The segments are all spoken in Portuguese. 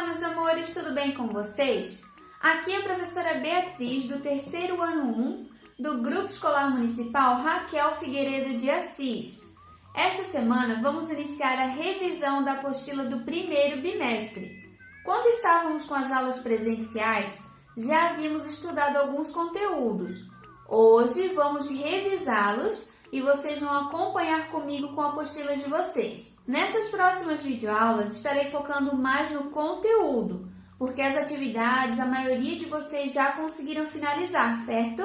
meus amores, tudo bem com vocês? Aqui é a professora Beatriz, do terceiro ano 1, do Grupo Escolar Municipal Raquel Figueiredo de Assis. Esta semana vamos iniciar a revisão da apostila do primeiro bimestre. Quando estávamos com as aulas presenciais, já havíamos estudado alguns conteúdos. Hoje vamos revisá-los e vocês vão acompanhar comigo com a apostila de vocês. Nessas próximas videoaulas estarei focando mais no conteúdo, porque as atividades a maioria de vocês já conseguiram finalizar, certo?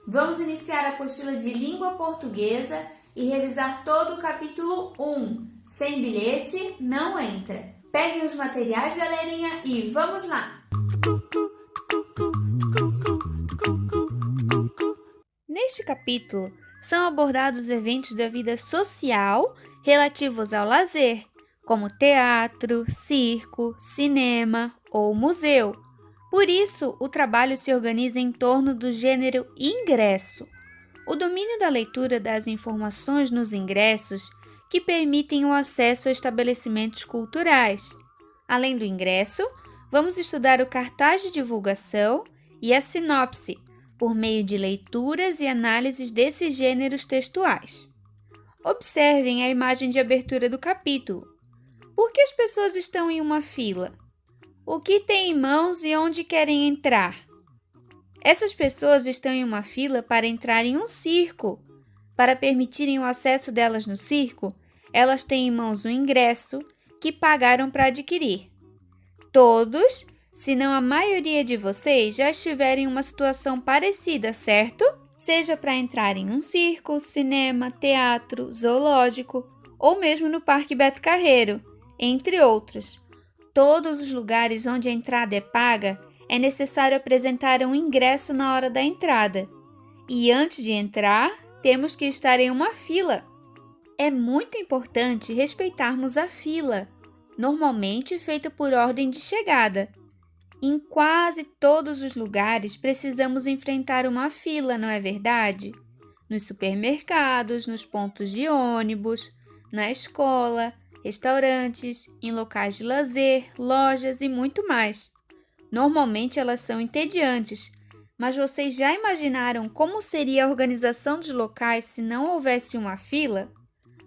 Vamos iniciar a apostila de língua portuguesa e revisar todo o capítulo 1. Sem bilhete, não entra. Peguem os materiais, galerinha, e vamos lá! Neste capítulo, são abordados eventos da vida social relativos ao lazer, como teatro, circo, cinema ou museu. Por isso, o trabalho se organiza em torno do gênero ingresso. O domínio da leitura das informações nos ingressos que permitem o acesso a estabelecimentos culturais. Além do ingresso, vamos estudar o cartaz de divulgação e a sinopse, por meio de leituras e análises desses gêneros textuais. Observem a imagem de abertura do capítulo. Por que as pessoas estão em uma fila? O que têm em mãos e onde querem entrar? Essas pessoas estão em uma fila para entrar em um circo. Para permitirem o acesso delas no circo, elas têm em mãos um ingresso que pagaram para adquirir. Todos, se não a maioria de vocês, já estiverem em uma situação parecida, certo? Seja para entrar em um circo, cinema, teatro, zoológico ou mesmo no Parque Beto Carreiro, entre outros. Todos os lugares onde a entrada é paga, é necessário apresentar um ingresso na hora da entrada. E antes de entrar, temos que estar em uma fila. É muito importante respeitarmos a fila, normalmente feita por ordem de chegada. Em quase todos os lugares precisamos enfrentar uma fila, não é verdade? Nos supermercados, nos pontos de ônibus, na escola, restaurantes, em locais de lazer, lojas e muito mais. Normalmente elas são entediantes, mas vocês já imaginaram como seria a organização dos locais se não houvesse uma fila?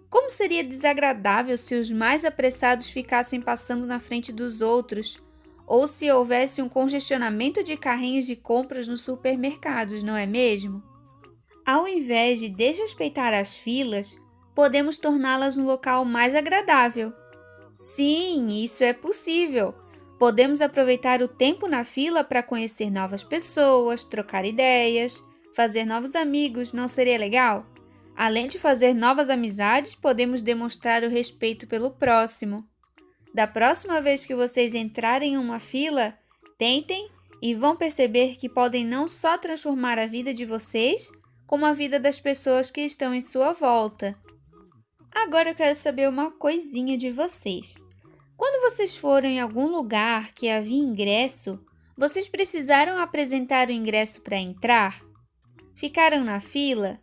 Como seria desagradável se os mais apressados ficassem passando na frente dos outros, ou se houvesse um congestionamento de carrinhos de compras nos supermercados, não é mesmo? Ao invés de desrespeitar as filas, podemos torná-las um local mais agradável. Sim, isso é possível. Podemos aproveitar o tempo na fila para conhecer novas pessoas, trocar ideias, fazer novos amigos, não seria legal? Além de fazer novas amizades, podemos demonstrar o respeito pelo próximo. Da próxima vez que vocês entrarem em uma fila, tentem e vão perceber que podem não só transformar a vida de vocês, como a vida das pessoas que estão em sua volta. Agora eu quero saber uma coisinha de vocês. Quando vocês foram em algum lugar que havia ingresso, vocês precisaram apresentar o ingresso para entrar? Ficaram na fila?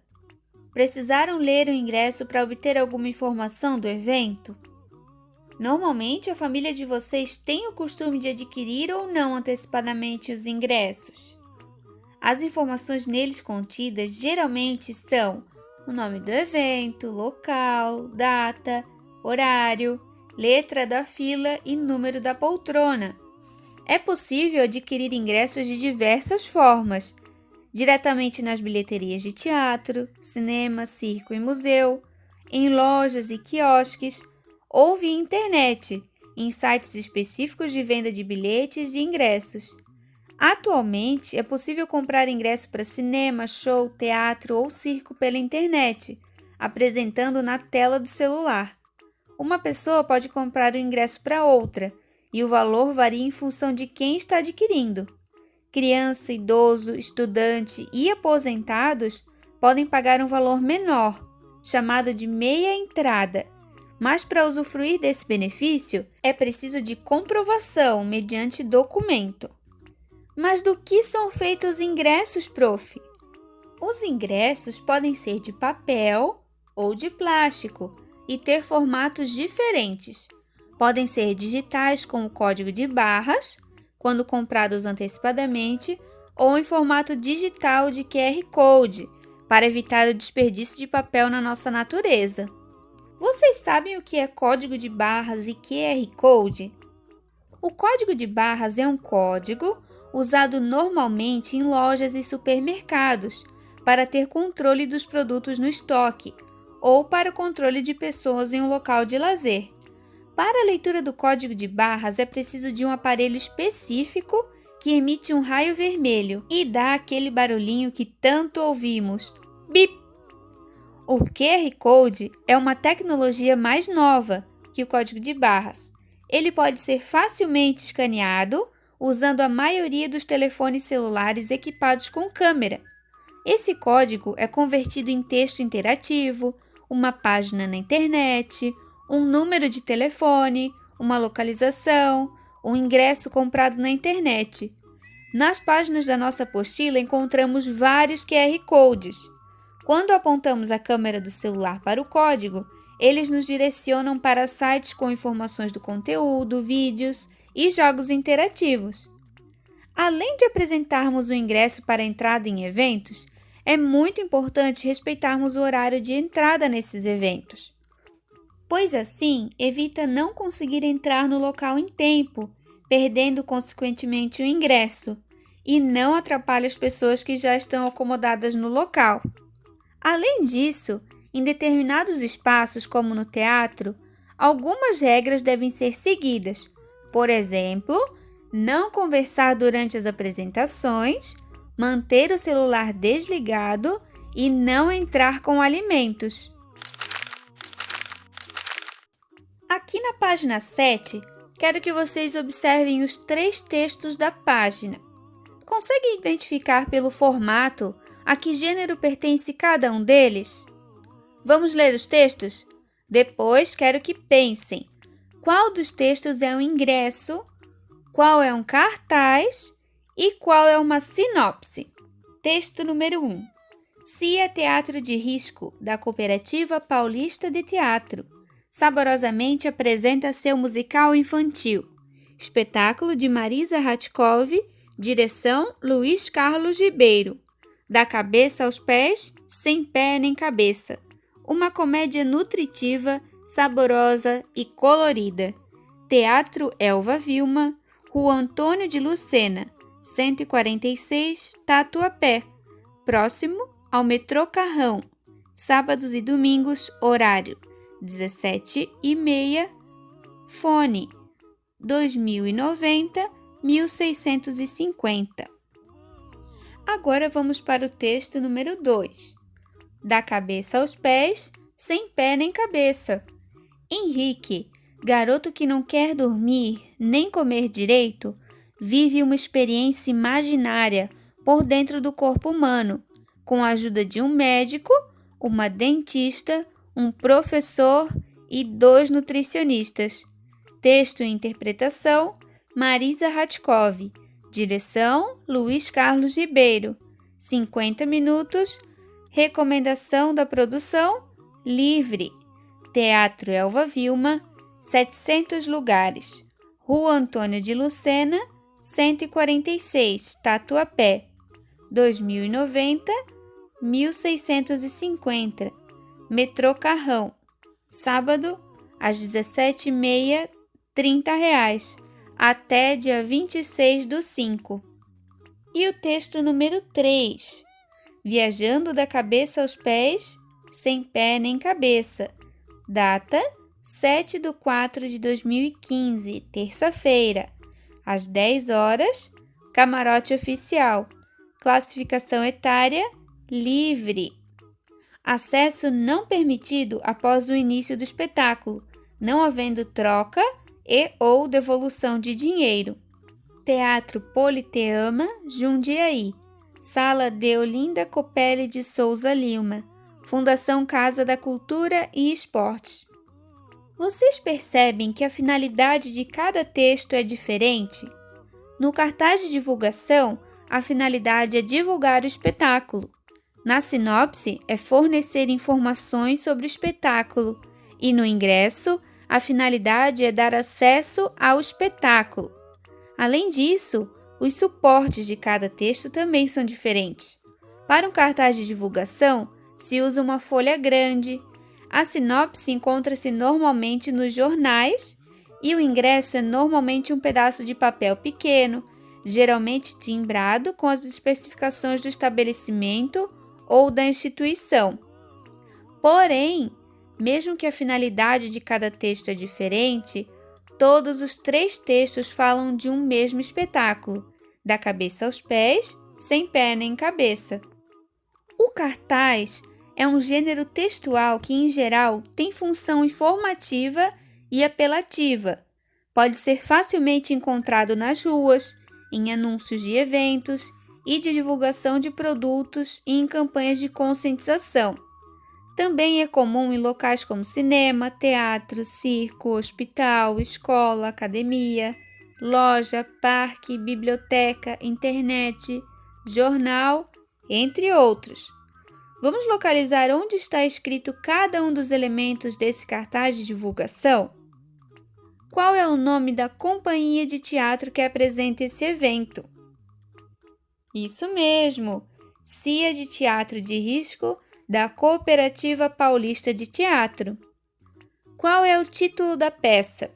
Precisaram ler o ingresso para obter alguma informação do evento? Normalmente, a família de vocês tem o costume de adquirir ou não antecipadamente os ingressos. As informações neles contidas geralmente são o nome do evento, local, data, horário, letra da fila e número da poltrona. É possível adquirir ingressos de diversas formas, diretamente nas bilheterias de teatro, cinema, circo e museu, em lojas e quiosques, ou via internet, em sites específicos de venda de bilhetes e ingressos. Atualmente, é possível comprar ingresso para cinema, show, teatro ou circo pela internet, apresentando na tela do celular. Uma pessoa pode comprar o ingresso para outra, e o valor varia em função de quem está adquirindo. Criança, idoso, estudante e aposentados podem pagar um valor menor, chamado de meia entrada, mas para usufruir desse benefício é preciso de comprovação mediante documento. Mas do que são feitos os ingressos, prof? Os ingressos podem ser de papel ou de plástico e ter formatos diferentes. Podem ser digitais com o código de barras, quando comprados antecipadamente, ou em formato digital de QR Code, para evitar o desperdício de papel na nossa natureza. Vocês sabem o que é código de barras e QR Code? O código de barras é um código usado normalmente em lojas e supermercados para ter controle dos produtos no estoque ou para o controle de pessoas em um local de lazer. Para a leitura do código de barras é preciso de um aparelho específico que emite um raio vermelho e dá aquele barulhinho que tanto ouvimos. Bip! O QR Code é uma tecnologia mais nova que o código de barras. Ele pode ser facilmente escaneado usando a maioria dos telefones celulares equipados com câmera. Esse código é convertido em texto interativo, uma página na internet, um número de telefone, uma localização, um ingresso comprado na internet. Nas páginas da nossa apostila encontramos vários QR Codes. Quando apontamos a câmera do celular para o código, eles nos direcionam para sites com informações do conteúdo, vídeos e jogos interativos. Além de apresentarmos o ingresso para entrada em eventos, é muito importante respeitarmos o horário de entrada nesses eventos, pois assim evita não conseguir entrar no local em tempo, perdendo consequentemente o ingresso, e não atrapalha as pessoas que já estão acomodadas no local. Além disso, em determinados espaços, como no teatro, algumas regras devem ser seguidas. Por exemplo, não conversar durante as apresentações, manter o celular desligado e não entrar com alimentos. Aqui na página 7, quero que vocês observem os 3 textos da página. Conseguem identificar pelo formato a que gênero pertence cada um deles? Vamos ler os textos? Depois quero que pensem qual dos textos é um ingresso, qual é um cartaz e qual é uma sinopse. Texto número 1. CIA Teatro de Risco, da Cooperativa Paulista de Teatro, saborosamente apresenta seu musical infantil. Espetáculo de Marisa Ratkov, direção Luiz Carlos Ribeiro. Da cabeça aos pés, sem pé nem cabeça. Uma comédia nutritiva, saborosa e colorida. Teatro Elva Vilma, Rua Antônio de Lucena, 146, Tatuapé. Próximo ao metrô Carrão. Sábados e domingos, horário 17h30. Fone 2090-1650. Agora vamos para o texto número 2. Da cabeça aos pés, sem pé nem cabeça. Henrique, garoto que não quer dormir nem comer direito, vive uma experiência imaginária por dentro do corpo humano, com a ajuda de um médico, uma dentista, um professor e 2 nutricionistas. Texto e interpretação, Marisa Ratkov. Direção, Luiz Carlos Ribeiro. 50 minutos. Recomendação da produção, livre. Teatro Elva Vilma, 700 lugares. Rua Antônio de Lucena, 146, Tatuapé. 2090-1650. Metrô Carrão. Sábado, às 17h30, R$30. Até dia 26/5. E o texto número 3. Viajando da cabeça aos pés, sem pé nem cabeça. Data 7/4/2015, terça-feira. Às 10 horas, camarote oficial. Classificação etária, livre. Acesso não permitido após o início do espetáculo, não havendo troca e ou devolução de dinheiro. Teatro Politeama, Jundiaí. Sala Deolinda Copelli de Souza Lima. Fundação Casa da Cultura e Esportes. Vocês percebem que a finalidade de cada texto é diferente? No cartaz de divulgação, a finalidade é divulgar o espetáculo. Na sinopse, é fornecer informações sobre o espetáculo. E no ingresso, a finalidade é dar acesso ao espetáculo. Além disso, os suportes de cada texto também são diferentes. Para um cartaz de divulgação, se usa uma folha grande. A sinopse encontra-se normalmente nos jornais e o ingresso é normalmente um pedaço de papel pequeno, geralmente timbrado com as especificações do estabelecimento ou da instituição. Porém, mesmo que a finalidade de cada texto é diferente, todos os 3 textos falam de um mesmo espetáculo, da cabeça aos pés, sem pé nem cabeça. O cartaz é um gênero textual que, em geral, tem função informativa e apelativa. Pode ser facilmente encontrado nas ruas, em anúncios de eventos e de divulgação de produtos e em campanhas de conscientização. Também é comum em locais como cinema, teatro, circo, hospital, escola, academia, loja, parque, biblioteca, internet, jornal, entre outros. Vamos localizar onde está escrito cada um dos elementos desse cartaz de divulgação? Qual é o nome da companhia de teatro que apresenta esse evento? Isso mesmo, CIA de Teatro de Risco, da Cooperativa Paulista de Teatro. Qual é o título da peça?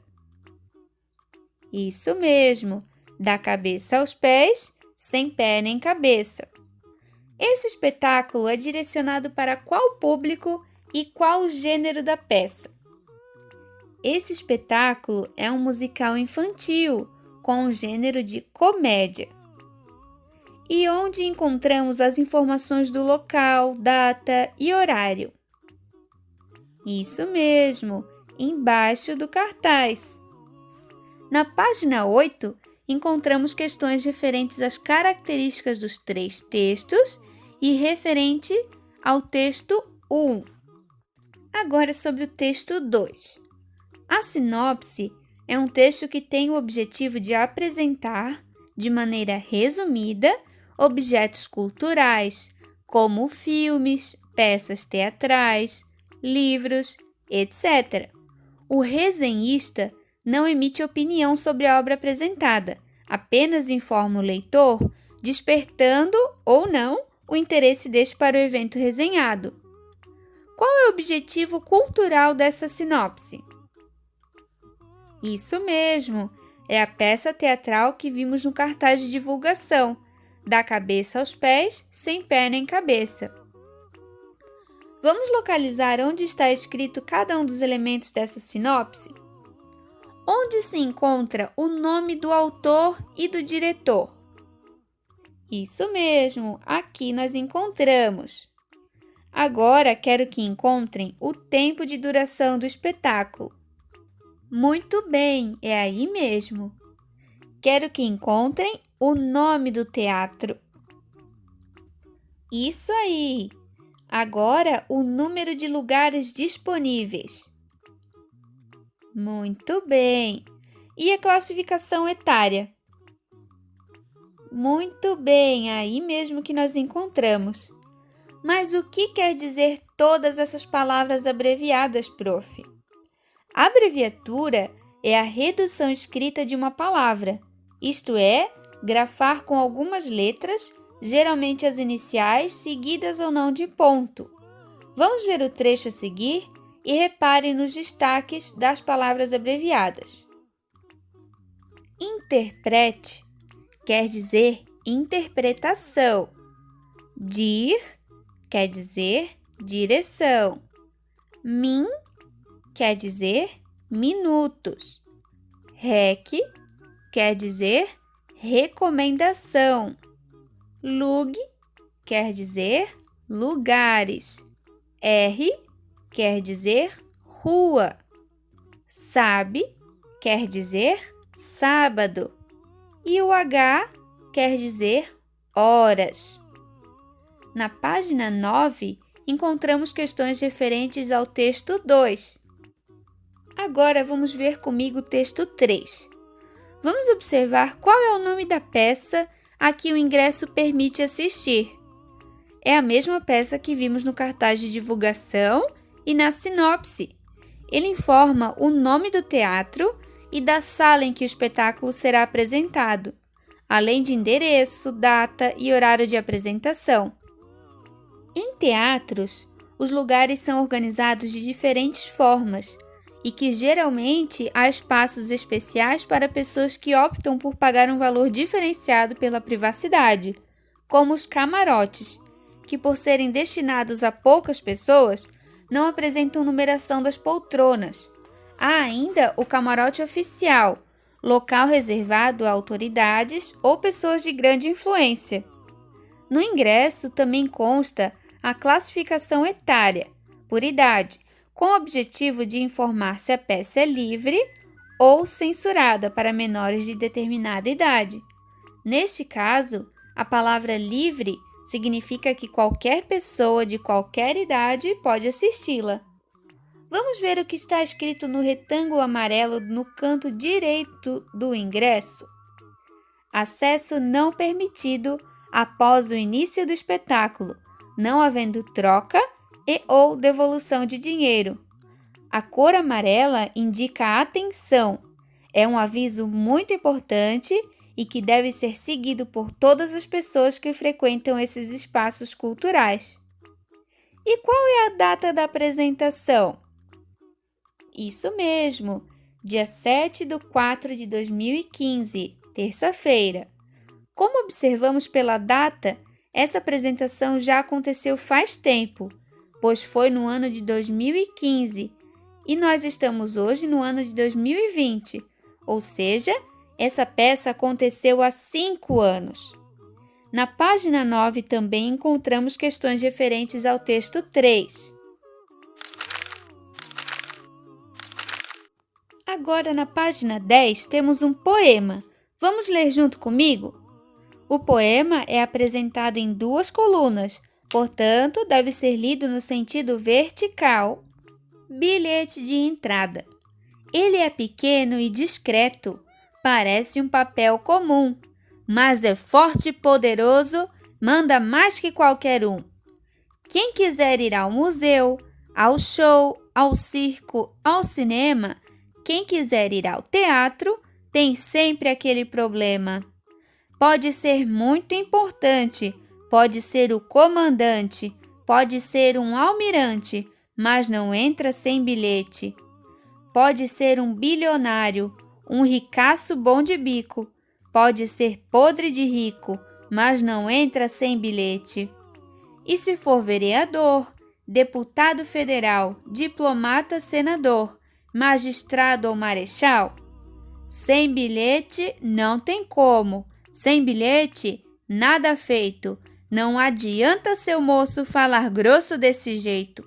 Isso mesmo, da cabeça aos pés, sem pé nem cabeça. Esse espetáculo é direcionado para qual público e qual o gênero da peça? Esse espetáculo é um musical infantil, com o gênero de comédia. E onde encontramos as informações do local, data e horário? Isso mesmo, embaixo do cartaz. Na página 8, encontramos questões referentes às características dos 3 textos e referente ao texto 1. Agora sobre o texto 2. A sinopse é um texto que tem o objetivo de apresentar, de maneira resumida, objetos culturais, como filmes, peças teatrais, livros, etc. O resenhista não emite opinião sobre a obra apresentada, apenas informa o leitor, despertando ou não o interesse deste para o evento resenhado. Qual é o objetivo cultural dessa sinopse? Isso mesmo, é a peça teatral que vimos no cartaz de divulgação, da cabeça aos pés, sem pé nem cabeça. Vamos localizar onde está escrito cada um dos elementos dessa sinopse? Onde se encontra o nome do autor e do diretor? Isso mesmo, aqui nós encontramos. Agora quero que encontrem o tempo de duração do espetáculo. Muito bem, é aí mesmo. Quero que encontrem o nome do teatro. Isso aí! Agora o número de lugares disponíveis. Muito bem! E a classificação etária? Muito bem, aí mesmo que nós encontramos. Mas o que quer dizer todas essas palavras abreviadas, prof? A abreviatura é a redução escrita de uma palavra, isto é, grafar com algumas letras, geralmente as iniciais, seguidas ou não de ponto. Vamos ver o trecho a seguir e repare nos destaques das palavras abreviadas. Interprete quer dizer interpretação. Dir quer dizer direção. Min quer dizer minutos. Rec quer dizer recomendação. Lug quer dizer lugares. R quer dizer rua. Sabe quer dizer sábado. E o H quer dizer horas. Na página 9, encontramos questões referentes ao texto 2. Agora vamos ver comigo o texto 3. Vamos observar qual é o nome da peça a que o ingresso permite assistir. É a mesma peça que vimos no cartaz de divulgação e na sinopse. Ele informa o nome do teatro e da sala em que o espetáculo será apresentado, além de endereço, data e horário de apresentação. Em teatros, os lugares são organizados de diferentes formas e que geralmente há espaços especiais para pessoas que optam por pagar um valor diferenciado pela privacidade, como os camarotes, que por serem destinados a poucas pessoas, não apresentam numeração das poltronas. Há ainda o camarote oficial, local reservado a autoridades ou pessoas de grande influência. No ingresso também consta a classificação etária, por idade, com o objetivo de informar se a peça é livre ou censurada para menores de determinada idade. Neste caso, a palavra livre significa que qualquer pessoa de qualquer idade pode assisti-la. Vamos ver o que está escrito no retângulo amarelo no canto direito do ingresso. Acesso não permitido após o início do espetáculo, não havendo troca e ou devolução de dinheiro. A cor amarela indica atenção. É um aviso muito importante e que deve ser seguido por todas as pessoas que frequentam esses espaços culturais. E qual é a data da apresentação? Isso mesmo, dia 7/4/2015, terça-feira. Como observamos pela data, essa apresentação já aconteceu faz tempo, pois foi no ano de 2015 e nós estamos hoje no ano de 2020, ou seja, essa peça aconteceu há 5 anos. Na página 9 também encontramos questões referentes ao texto 3. Agora, na página 10, temos um poema. Vamos ler junto comigo? O poema é apresentado em 2 colunas, portanto, deve ser lido no sentido vertical. Bilhete de entrada. Ele é pequeno e discreto, parece um papel comum, mas é forte e poderoso, manda mais que qualquer um. Quem quiser ir ao museu, ao show, ao circo, ao cinema, quem quiser ir ao teatro, tem sempre aquele problema. Pode ser muito importante, pode ser o comandante, pode ser um almirante, mas não entra sem bilhete. Pode ser um bilionário, um ricaço bom de bico, pode ser podre de rico, mas não entra sem bilhete. E se for vereador, deputado federal, diplomata, senador, magistrado ou marechal? Sem bilhete não tem como, sem bilhete nada feito, não adianta seu moço falar grosso desse jeito.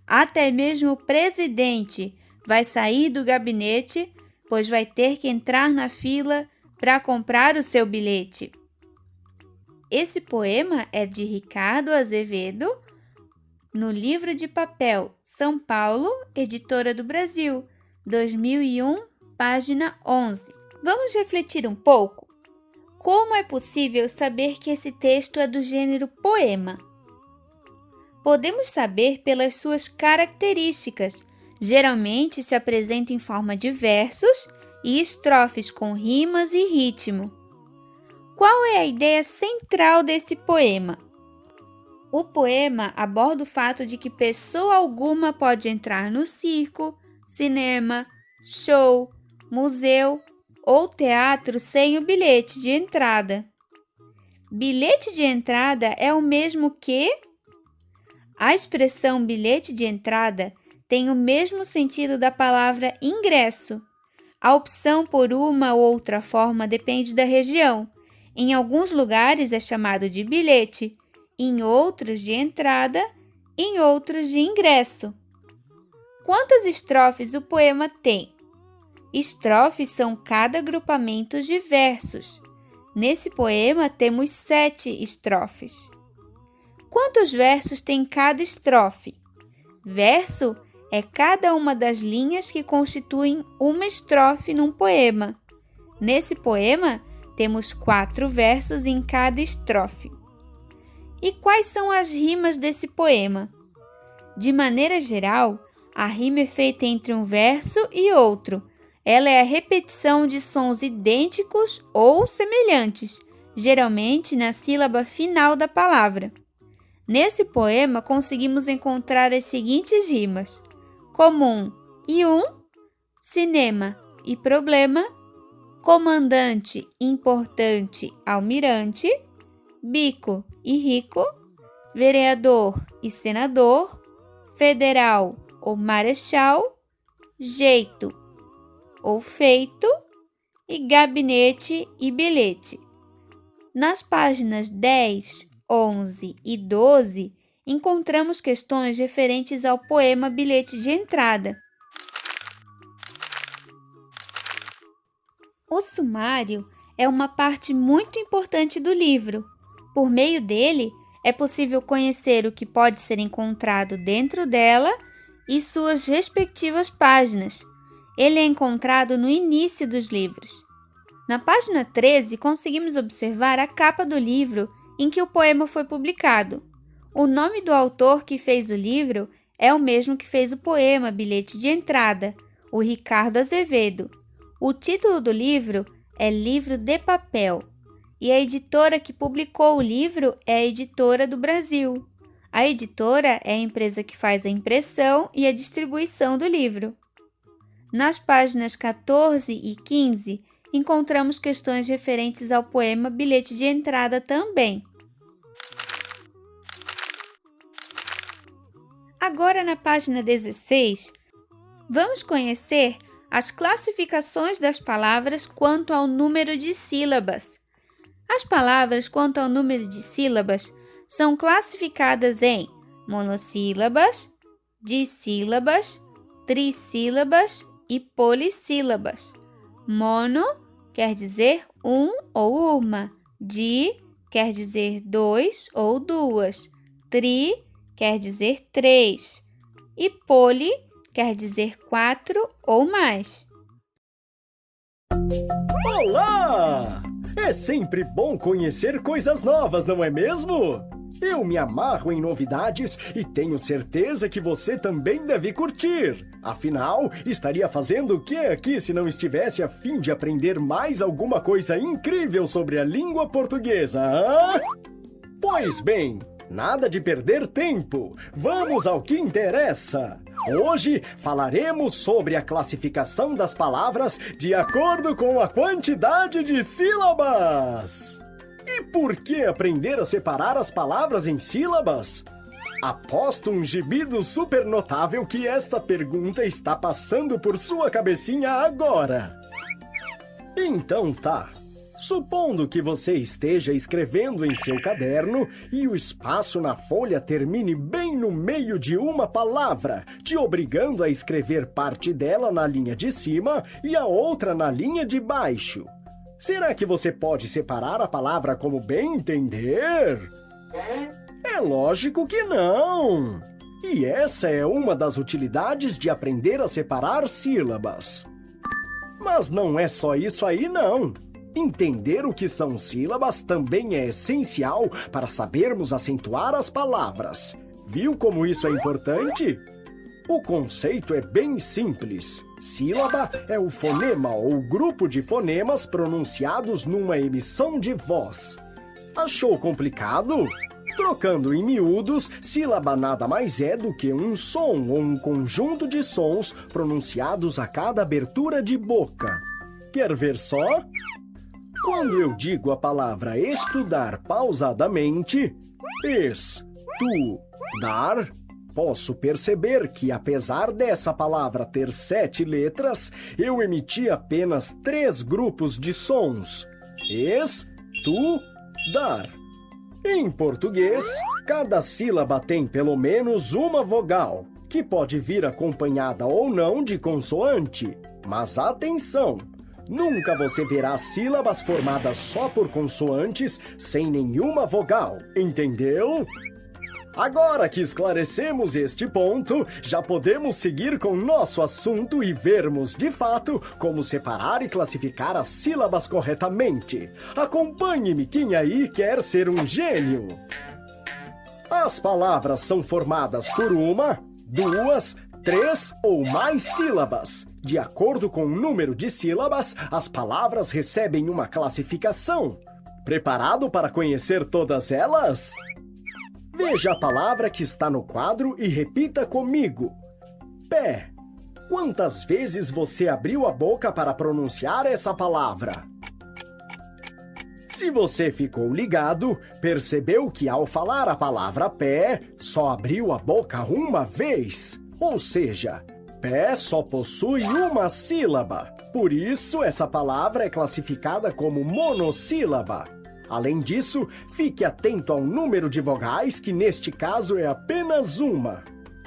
Até mesmo o presidente vai sair do gabinete, pois vai ter que entrar na fila para comprar o seu bilhete. Esse poema é de Ricardo Azevedo, no livro de papel São Paulo, Editora do Brasil, 2001, página 11. Vamos refletir um pouco? Como é possível saber que esse texto é do gênero poema? Podemos saber pelas suas características. Geralmente se apresenta em forma de versos e estrofes com rimas e ritmo. Qual é a ideia central desse poema? O poema aborda o fato de que pessoa alguma pode entrar no circo, cinema, show, museu ou teatro sem o bilhete de entrada. Bilhete de entrada é o mesmo que? A expressão bilhete de entrada tem o mesmo sentido da palavra ingresso. A opção por uma ou outra forma depende da região. Em alguns lugares é chamado de bilhete, em outros de entrada, em outros de ingresso. Quantas estrofes o poema tem? Estrofes são cada agrupamento de versos. Nesse poema temos 7 estrofes. Quantos versos tem cada estrofe? Verso é cada uma das linhas que constituem uma estrofe num poema. Nesse poema, temos 4 versos em cada estrofe. E quais são as rimas desse poema? De maneira geral, A rima é feita entre um verso e outro. Ela é a repetição de sons idênticos ou semelhantes, geralmente na sílaba final da palavra. Nesse poema, conseguimos encontrar as seguintes rimas: comum e cinema e problema, comandante, importante, almirante, bico e rico, vereador e senador, federal ou marechal, jeito ou feito e gabinete e bilhete. Nas páginas 10, 11 e 12, encontramos questões referentes ao poema Bilhete de Entrada. O sumário é uma parte muito importante do livro. Por meio dele, é possível conhecer o que pode ser encontrado dentro dela e suas respectivas páginas. Ele é encontrado no início dos livros. Na página 13, conseguimos observar a capa do livro em que o poema foi publicado. O nome do autor que fez o livro é o mesmo que fez o poema Bilhete de Entrada, o Ricardo Azevedo. O título do livro é Livro de Papel, e a editora que publicou o livro é a Editora do Brasil. A editora é a empresa que faz a impressão e a distribuição do livro. Nas páginas 14 e 15, encontramos questões referentes ao poema Bilhete de Entrada também. Agora, na página 16, vamos conhecer as classificações das palavras quanto ao número de sílabas. As palavras quanto ao número de sílabas são classificadas em monossílabas, dissílabas, trissílabas e polissílabas. Mono quer dizer um ou uma, di quer dizer dois ou duas, tri quer dizer três e poli quer dizer 4 ou mais. Olá! É sempre bom conhecer coisas novas, não é mesmo? Eu me amarro em novidades e tenho certeza que você também deve curtir. Afinal, estaria fazendo o que aqui se não estivesse a fim de aprender mais alguma coisa incrível sobre a língua portuguesa, hã? Pois bem, nada de perder tempo. Vamos ao que interessa. Hoje falaremos sobre a classificação das palavras de acordo com a quantidade de sílabas. E por que aprender a separar as palavras em sílabas? Aposto um gibido super notável que esta pergunta está passando por sua cabecinha agora. Então tá. Supondo que você esteja escrevendo em seu caderno e o espaço na folha termine bem no meio de uma palavra, te obrigando a escrever parte dela na linha de cima e a outra na linha de baixo. Será que você pode separar a palavra como bem entender? É lógico que não! E essa é uma das utilidades de aprender a separar sílabas. Mas não é só isso aí, não! Entender o que são sílabas também é essencial para sabermos acentuar as palavras. Viu como isso é importante? O conceito é bem simples. Sílaba é o fonema ou grupo de fonemas pronunciados numa emissão de voz. Achou complicado? Trocando em miúdos, sílaba nada mais é do que um som ou um conjunto de sons pronunciados a cada abertura de boca. Quer ver só? Quando eu digo a palavra estudar pausadamente, estudar, posso perceber que, apesar dessa palavra ter 7 letras, eu emiti apenas 3 grupos de sons. Estudar. Em português, cada sílaba tem pelo menos uma vogal, que pode vir acompanhada ou não de consoante. Mas atenção! Nunca você verá sílabas formadas só por consoantes sem nenhuma vogal, entendeu? Agora que esclarecemos este ponto, já podemos seguir com nosso assunto e vermos, de fato, como separar e classificar as sílabas corretamente. Acompanhe-me, quem aí quer ser um gênio! As palavras são formadas por uma, 2, 3 ou mais sílabas. De acordo com o número de sílabas, as palavras recebem uma classificação. Preparado para conhecer todas elas? Veja a palavra que está no quadro e repita comigo. Pé. Quantas vezes você abriu a boca para pronunciar essa palavra? Se você ficou ligado, percebeu que ao falar a palavra pé, só abriu a boca uma vez. Ou seja, pé só possui uma sílaba. Por isso, essa palavra é classificada como monossílaba. Além disso, fique atento ao número de vogais, que neste caso é apenas uma.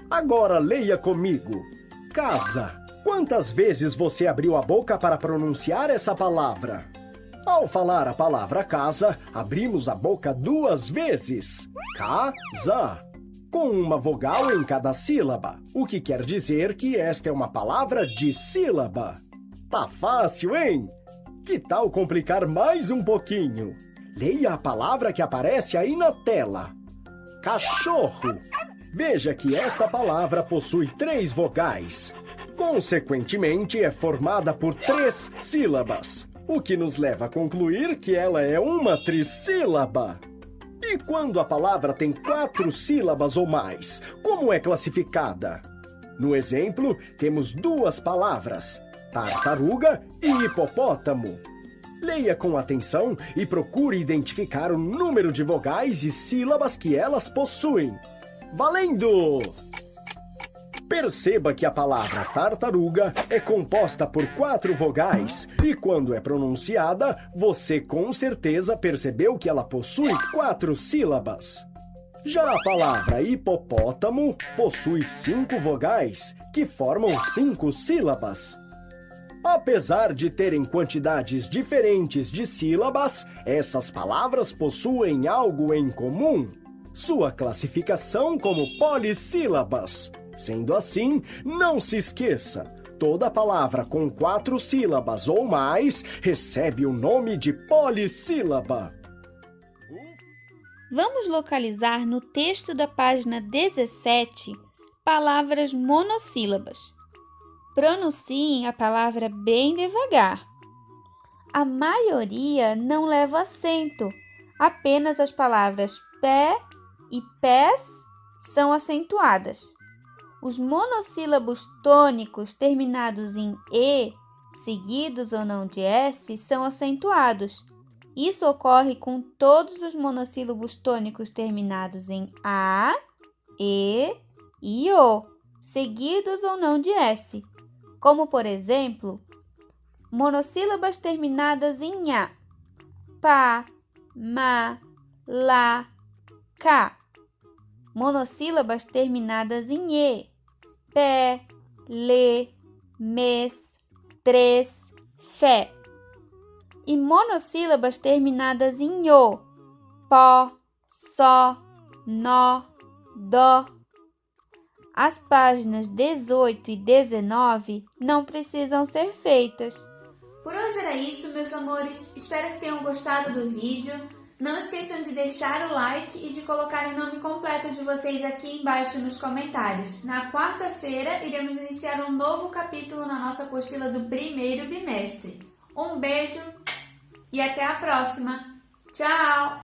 Agora leia comigo. Casa. Quantas vezes você abriu a boca para pronunciar essa palavra? Ao falar a palavra casa, abrimos a boca 2 vezes. Casa. Com uma vogal em cada sílaba, o que quer dizer que esta é uma palavra de sílaba. Tá fácil, hein? Que tal complicar mais um pouquinho? Leia a palavra que aparece aí na tela. Cachorro. Veja que esta palavra possui 3 vogais. Consequentemente, é formada por 3 sílabas, o que nos leva a concluir que ela é uma trissílaba. E quando a palavra tem 4 sílabas ou mais, como é classificada? No exemplo, temos 2 palavras, tartaruga e hipopótamo. Leia com atenção e procure identificar o número de vogais e sílabas que elas possuem. Valendo! Perceba que a palavra tartaruga é composta por 4 vogais e quando é pronunciada, você com certeza percebeu que ela possui 4 sílabas. Já a palavra hipopótamo possui 5 vogais, que formam 5 sílabas. Apesar de terem quantidades diferentes de sílabas, essas palavras possuem algo em comum: sua classificação como polissílabas. Sendo assim, não se esqueça, toda palavra com 4 sílabas ou mais recebe o nome de polissílaba. Vamos localizar no texto da página 17 palavras monossílabas. Pronunciem a palavra bem devagar. A maioria não leva acento, apenas as palavras pé e pés são acentuadas. Os monossílabos tônicos terminados em E, seguidos ou não de S, são acentuados. Isso ocorre com todos os monossílabos tônicos terminados em A, E e O, seguidos ou não de S. Como, por exemplo, monossílabas terminadas em A, pá, má, lá, cá. Monossílabas terminadas em E, pé, lê, mês, três, fé. E monossílabas terminadas em O, pó, só, nó, dó. As páginas 18 e 19 não precisam ser feitas. Por hoje era isso, meus amores. Espero que tenham gostado do vídeo. Não esqueçam de deixar o like e de colocar o nome completo de vocês aqui embaixo nos comentários. Na quarta-feira, iremos iniciar um novo capítulo na nossa apostila do primeiro bimestre. Um beijo e até a próxima. Tchau!